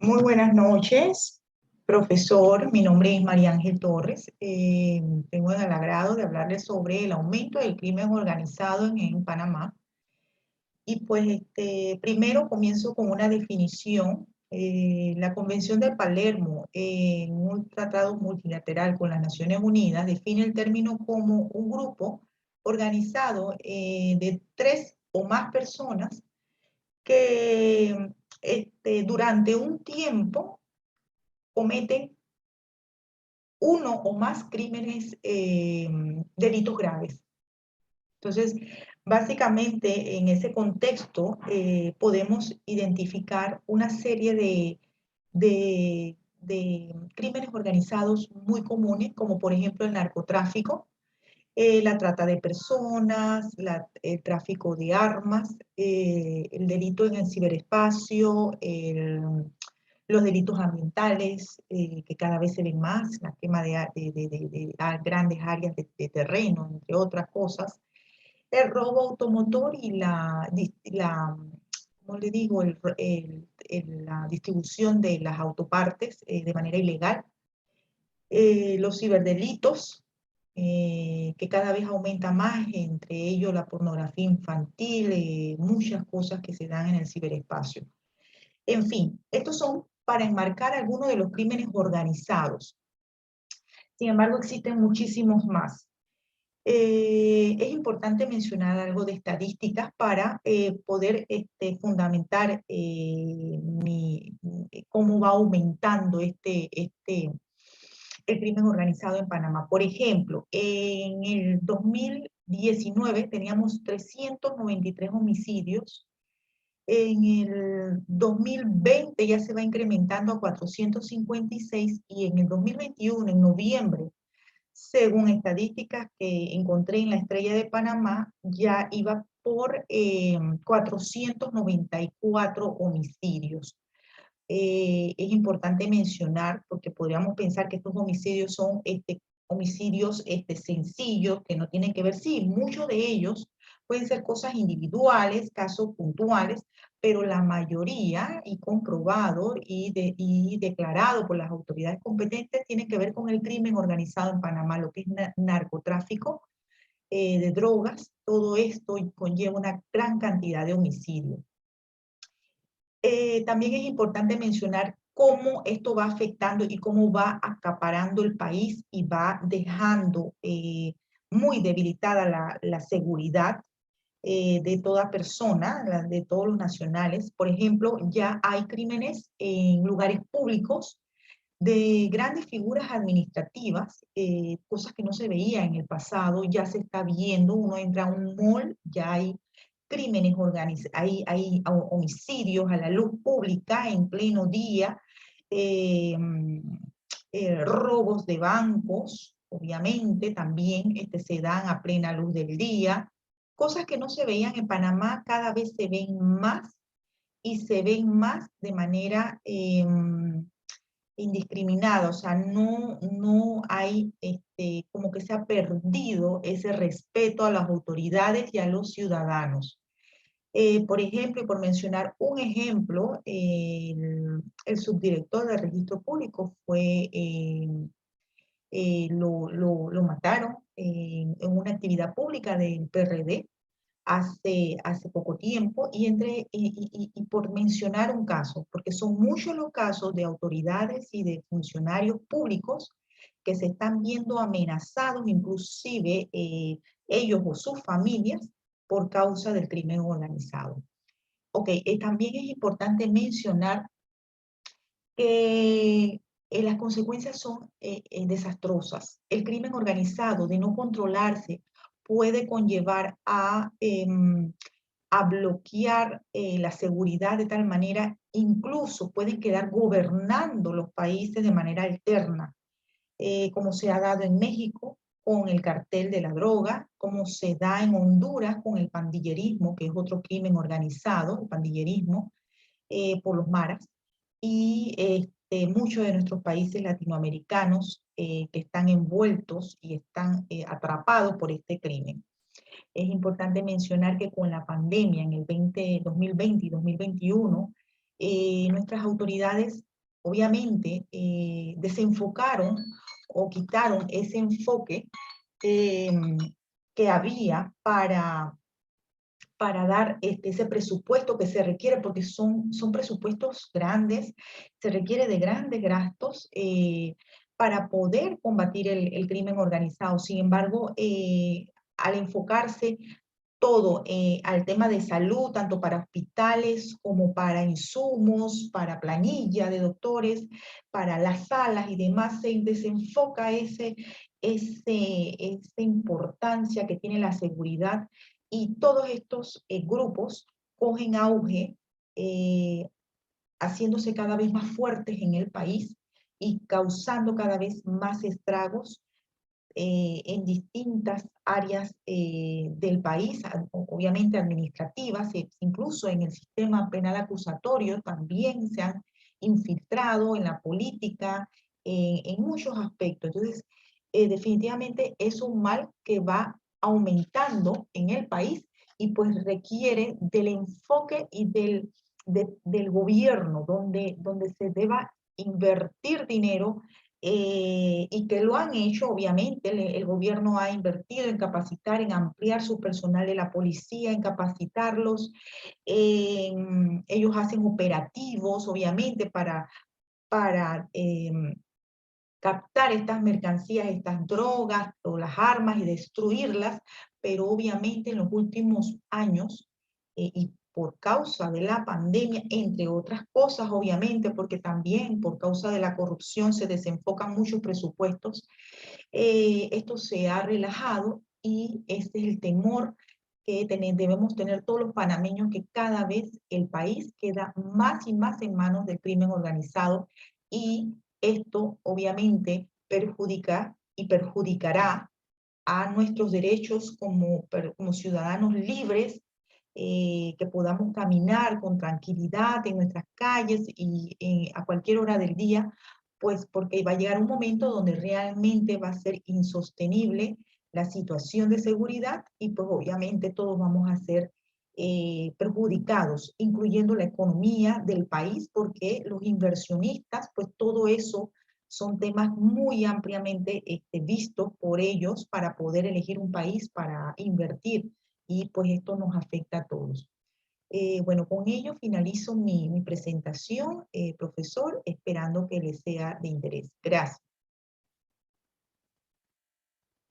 Muy buenas noches, profesor. Mi nombre es María Ángel Torres. Tengo el agrado de hablarles sobre el aumento del crimen organizado en Panamá. Y pues primero comienzo con una definición. La Convención de Palermo, en un tratado multilateral con las Naciones Unidas, define el término como un grupo organizado de 3 o más personas que durante un tiempo cometen uno o más crímenes, delitos graves. Entonces, básicamente en ese contexto podemos identificar una serie de crímenes organizados muy comunes, como por ejemplo el narcotráfico, la trata de personas, el tráfico de armas, el delito en el ciberespacio, los delitos ambientales, que cada vez se ven más, la quema de grandes áreas de terreno, entre otras cosas, el robo automotor y ¿cómo le digo? La distribución de las autopartes de manera ilegal, los ciberdelitos, que cada vez aumenta más, entre ellos la pornografía infantil, muchas cosas que se dan en el ciberespacio. En fin, estos son para enmarcar algunos de los crímenes organizados. Sin embargo, existen muchísimos más. Es importante mencionar algo de estadísticas para poder fundamentar cómo va aumentando el crimen organizado en Panamá. Por ejemplo, en el 2019 teníamos 393 homicidios. En el 2020 ya se va incrementando a 456 y en el 2021, en noviembre, según estadísticas que encontré en la Estrella de Panamá, ya iba por 494 homicidios. Es importante mencionar, porque podríamos pensar que estos homicidios son homicidios sencillos, que no tienen que ver, sí, muchos de ellos pueden ser cosas individuales, casos puntuales, pero la mayoría, y comprobado y declarado por las autoridades competentes, tiene que ver con el crimen organizado en Panamá, lo que es narcotráfico de drogas. Todo esto conlleva una gran cantidad de homicidios. También es importante mencionar cómo esto va afectando y cómo va acaparando el país y va dejando muy debilitada la seguridad de toda persona, de todos los nacionales. Por ejemplo, ya hay crímenes en lugares públicos de grandes figuras administrativas, cosas que no se veía en el pasado, ya se está viendo. Uno entra a un mall, ya hay crímenes organizados, hay homicidios a la luz pública en pleno día, eh, robos de bancos, obviamente también se dan a plena luz del día, cosas que no se veían en Panamá, cada vez se ven más y se ven más de manera indiscriminada. O sea, no hay, como que se ha perdido ese respeto a las autoridades y a los ciudadanos. Por ejemplo, y por mencionar un ejemplo, el subdirector del registro público lo mataron en una actividad pública del PRD hace poco tiempo, y por mencionar un caso, porque son muchos los casos de autoridades y de funcionarios públicos que se están viendo amenazados, inclusive ellos o sus familias, por causa del crimen organizado. Ok, también es importante mencionar que las consecuencias son desastrosas. El crimen organizado, de no controlarse, puede conllevar a bloquear la seguridad de tal manera, incluso pueden quedar gobernando los países de manera alterna, como se ha dado en México con el cartel de la droga, como se da en Honduras con el pandillerismo, que es otro crimen organizado, el pandillerismo por los maras, y muchos de nuestros países latinoamericanos que están envueltos y están atrapados por este crimen. Es importante mencionar que con la pandemia en el 2020 y 2021, nuestras autoridades obviamente desenfocaron o quitaron ese enfoque que había para dar ese presupuesto que se requiere, porque son presupuestos grandes, se requiere de grandes gastos para poder combatir el crimen organizado. Sin embargo, al enfocarse todo al tema de salud, tanto para hospitales como para insumos, para planilla de doctores, para las salas y demás, se desenfoca esa importancia que tiene la seguridad y todos estos grupos cogen auge, eh, haciéndose cada vez más fuertes en el país y causando cada vez más estragos en distintas áreas del país, obviamente administrativas, incluso en el sistema penal acusatorio también se han infiltrado en la política, en muchos aspectos. Entonces, definitivamente es un mal que va aumentando en el país y pues requiere del enfoque y del gobierno, donde se deba invertir dinero y que lo han hecho, obviamente, el gobierno ha invertido en capacitar, en ampliar su personal de la policía, en capacitarlos, ellos hacen operativos, obviamente, para captar estas mercancías, estas drogas o las armas y destruirlas, pero obviamente en los últimos años y por causa de la pandemia, entre otras cosas, obviamente, porque también por causa de la corrupción se desenfocan muchos presupuestos, esto se ha relajado y este es el temor que debemos tener todos los panameños, que cada vez el país queda más y más en manos del crimen organizado y esto obviamente perjudica y perjudicará a nuestros derechos como ciudadanos libres, que podamos caminar con tranquilidad en nuestras calles y a cualquier hora del día, pues porque va a llegar un momento donde realmente va a ser insostenible la situación de seguridad y pues obviamente todos vamos a ser perjudicados, incluyendo la economía del país, porque los inversionistas, pues todo eso son temas muy ampliamente vistos por ellos para poder elegir un país para invertir y pues esto nos afecta a todos. Bueno, con ello finalizo mi presentación, profesor, esperando que les sea de interés. Gracias.